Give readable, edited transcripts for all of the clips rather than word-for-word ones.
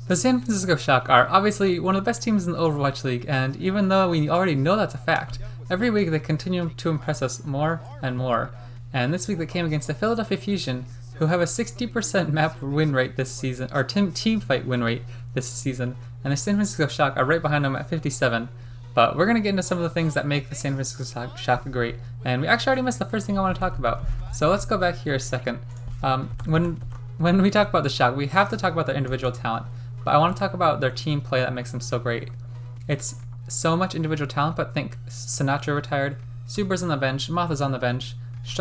The San Francisco Shock are obviously one of the best teams in the Overwatch League, and even though we already know that's a fact, every week they continue to impress us more and more. And this week they came against the Philadelphia Fusion, who have a 60% map win rate this season, or team fight win rate this season, and the San Francisco Shock are right behind them at 57. But we're going to get into some of the things that make the San Francisco Shock great, and we actually already missed the first thing I want to talk about. So let's go back here a second. When we talk about the Shock, we have to talk about their individual talent. But I want to talk about their team play that makes them so great. It's so much individual talent, but think Sinatra retired, Super's on the bench, Moth on the bench,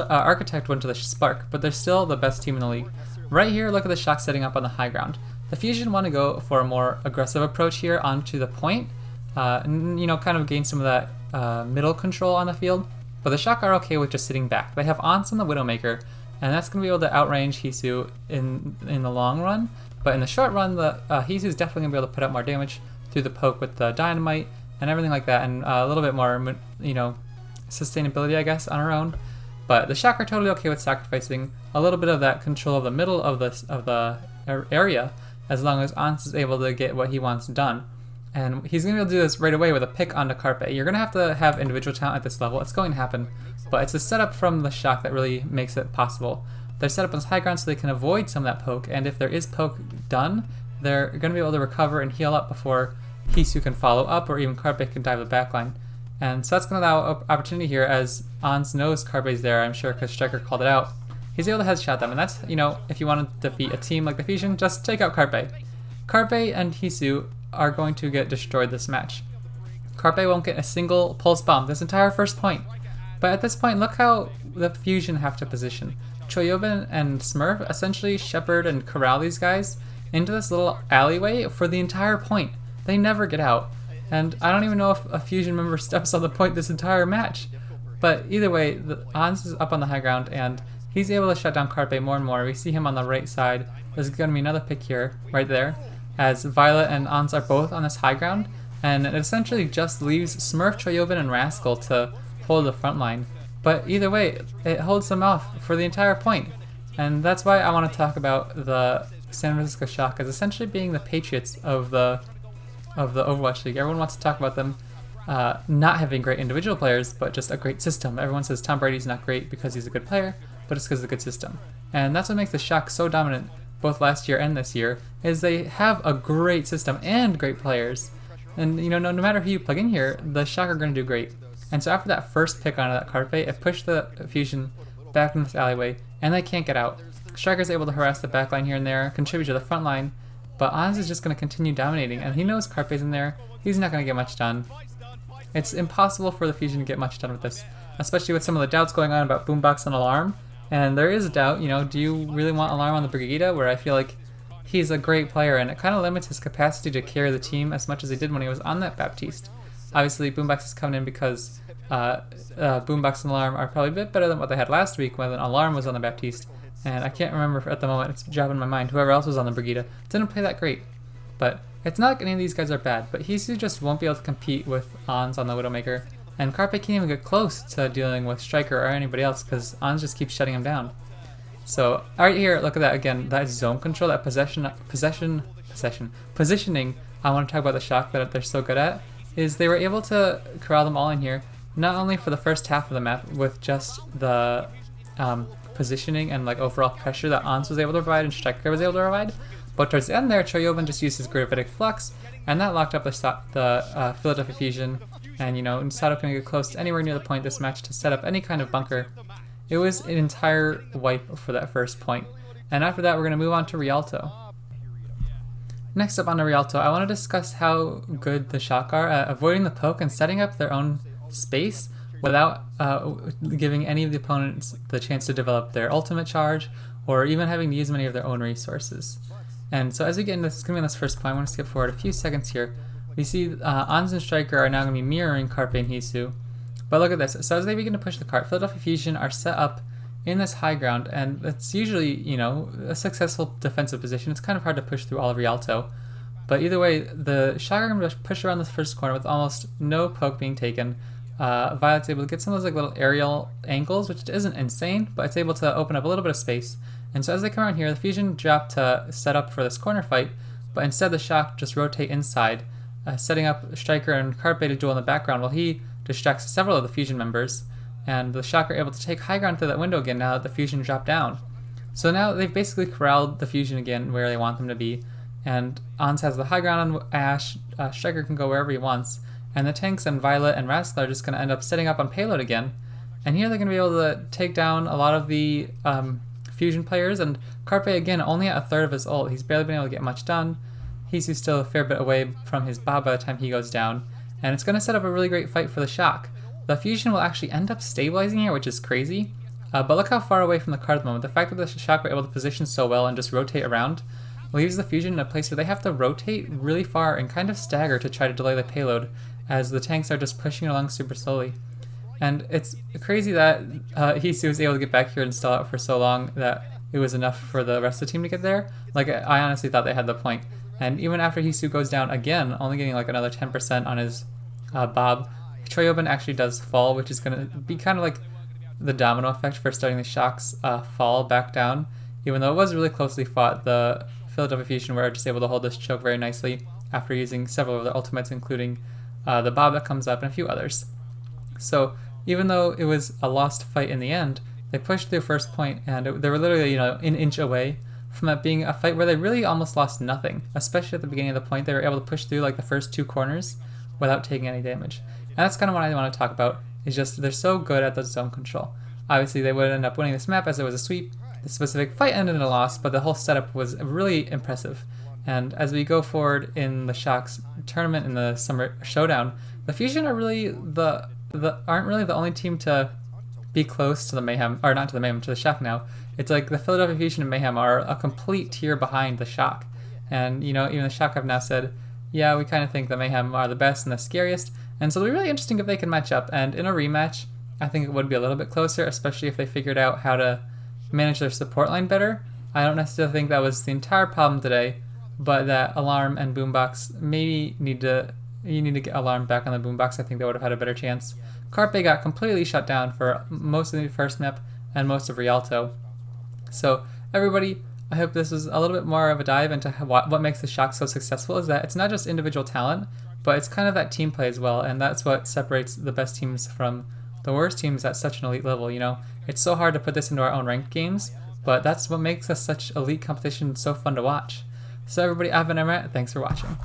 Architect went to the Spark, but they're still the best team in the league. Right here, look at the Shock setting up on the high ground. The Fusion want to go for a more aggressive approach here onto the point, kind of gain some of that middle control on the field, but the Shock are okay with just sitting back. They have Ans on the Widowmaker, and that's going to be able to outrange Hisu in the long run. But in the short run, the Hisu is definitely going to be able to put out more damage through the poke with the dynamite and everything like that, and a little bit more, sustainability, I guess, on her own. But the Shock are totally okay with sacrificing a little bit of that control of the middle of the area, as long as Ans is able to get what he wants done. And he's going to be able to do this right away with a pick onto Carpe. You're going to have individual talent at this level. It's going to happen, but it's the setup from the Shock that really makes it possible. They're set up on this high ground so they can avoid some of that poke, and if there is poke done, they're going to be able to recover and heal up before Hisu can follow up, or even Carpe can dive the backline. And so that's going to allow opportunity here, as Ans knows Carpe's there, I'm sure, because Striker called it out. He's able to headshot them, and that's, if you want to defeat a team like the Fusion, just take out Carpe. Carpe and Hisu are going to get destroyed this match. Carpe won't get a single pulse bomb this entire first point. But at this point, look how the Fusion have to position. Choyobin and Smurf essentially shepherd and corral these guys into this little alleyway for the entire point. They never get out. And I don't even know if a Fusion member steps on the point this entire match. But either way, Ans is up on the high ground, and he's able to shut down Carpe more and more. We see him on the right side. There's going to be another pick here, right there, as Violet and Ans are both on this high ground. And it essentially just leaves Smurf, Choyobin, and Rascal to hold the front line. But either way, it holds them off for the entire point. And that's why I want to talk about the San Francisco Shock as essentially being the Patriots of the Overwatch League. Everyone wants to talk about them not having great individual players, but just a great system. Everyone says Tom Brady's not great because he's a good player, but it's because of a good system. And that's what makes the Shock so dominant, both last year and this year, is they have a great system and great players. And no matter who you plug in here, the Shock are going to do great. And so after that first pick onto that Carpe, it pushed the Fusion back in this alleyway, and they can't get out. Striker's able to harass the backline here and there, contribute to the front line, but Ans is just going to continue dominating, and he knows Carpe's in there. He's not going to get much done. It's impossible for the Fusion to get much done with this, especially with some of the doubts going on about Boombox and Alarm. And there is a doubt, do you really want Alarm on the Brigida, where I feel like he's a great player, and it kind of limits his capacity to carry the team as much as he did when he was on that Baptiste. Obviously, Boombox is coming in because Boombox and Alarm are probably a bit better than what they had last week when Alarm was on the Baptiste. And I can't remember at the moment, it's jogging my mind, whoever else was on the Brigida didn't play that great. But it's not like any of these guys are bad, but Hisu just won't be able to compete with Ans on the Widowmaker. And Carpe can't even get close to dealing with Striker or anybody else because Ans just keeps shutting him down. So right here, look at that again, that zone control, that positioning I want to talk about the Shock that they're so good at, is they were able to corral them all in here, not only for the first half of the map with just the positioning and overall pressure that Ans was able to provide and Striker was able to provide, but towards the end there, Choyobin just used his Gravitic Flux, and that locked up the Philadelphia Fusion, and Sato couldn't get close to anywhere near the point this match to set up any kind of bunker. It was an entire wipe for that first point, and after that we're going to move on to Rialto. Next up on the Rialto, I want to discuss how good the Shock are at avoiding the poke and setting up their own space without giving any of the opponents the chance to develop their ultimate charge or even having to use many of their own resources. And so as we get into this, going to be on this first point, I want to skip forward a few seconds here. We see Ans and Striker are now going to be mirroring Carpe and Hisu. But look at this. So as they begin to push the cart, Philadelphia Fusion are set up in this high ground, and it's usually, a successful defensive position. It's kind of hard to push through all of Rialto. But either way, the Shock are going to push around this first corner with almost no poke being taken. Violet's able to get some of those little aerial angles, which isn't insane, but it's able to open up a little bit of space. And so as they come around here, the Fusion drop to set up for this corner fight, but instead the Shock just rotate inside, setting up Striker and Carpe to duel in the background while he distracts several of the Fusion members, and the Shock are able to take high ground through that window again now that the Fusion dropped down. So now they've basically corralled the Fusion again where they want them to be, and Ons has the high ground on Ashe, Striker can go wherever he wants, and the tanks and Violet and Rascal are just going to end up setting up on payload again, and here they're going to be able to take down a lot of the Fusion players, and Carpe again only at a third of his ult. He's barely been able to get much done. He's still a fair bit away from his Bob by the time he goes down, and it's going to set up a really great fight for the Shock. The Fusion will actually end up stabilizing here, which is crazy, but look how far away from the card at the moment. The fact that the Shock were able to position so well and just rotate around leaves the Fusion in a place where they have to rotate really far and kind of stagger to try to delay the payload, as the tanks are just pushing along super slowly. And it's crazy that Hisu was able to get back here and stall out for so long that it was enough for the rest of the team to get there. Like, I honestly thought they had the point. And even after Hisu goes down again, only getting like another 10% on his Bob, Choyobin actually does fall, which is going to be kind of like the domino effect for starting the Shock's fall back down. Even though it was really closely fought, the Philadelphia Fusion were just able to hold this choke very nicely after using several of their ultimates, including the Bob that comes up and a few others. So even though it was a lost fight in the end, they pushed their first point, and they were literally, an inch away from it being a fight where they really almost lost nothing. Especially at the beginning of the point, they were able to push through like the first two corners without taking any damage. And that's kind of what I want to talk about, is just they're so good at the zone control. Obviously they would end up winning this map as it was a sweep. The specific fight ended in a loss, but the whole setup was really impressive. And as we go forward in the Shock's tournament in the Summer Showdown, the Fusion are really aren't really the only team to be close to the Mayhem, or not to the Mayhem, to the Shock now. It's like the Philadelphia Fusion and Mayhem are a complete tier behind the Shock. And, even the Shock have now said, yeah, we kind of think the Mayhem are the best and the scariest. And so it'll be really interesting if they can match up. And in a rematch, I think it would be a little bit closer, especially if they figured out how to manage their support line better. I don't necessarily think that was the entire problem today, but that Alarm and Boombox maybe you need to get Alarm back on the Boombox. I think they would have had a better chance. Carpe got completely shut down for most of the first map and most of Rialto. So everybody, I hope this was a little bit more of a dive into what makes the Shock so successful, is that it's not just individual talent, but it's kind of that team play as well, and that's what separates the best teams from the worst teams at such an elite level. It's so hard to put this into our own ranked games, but that's what makes us such elite competition so fun to watch. So everybody, I've been Emret, thanks for watching.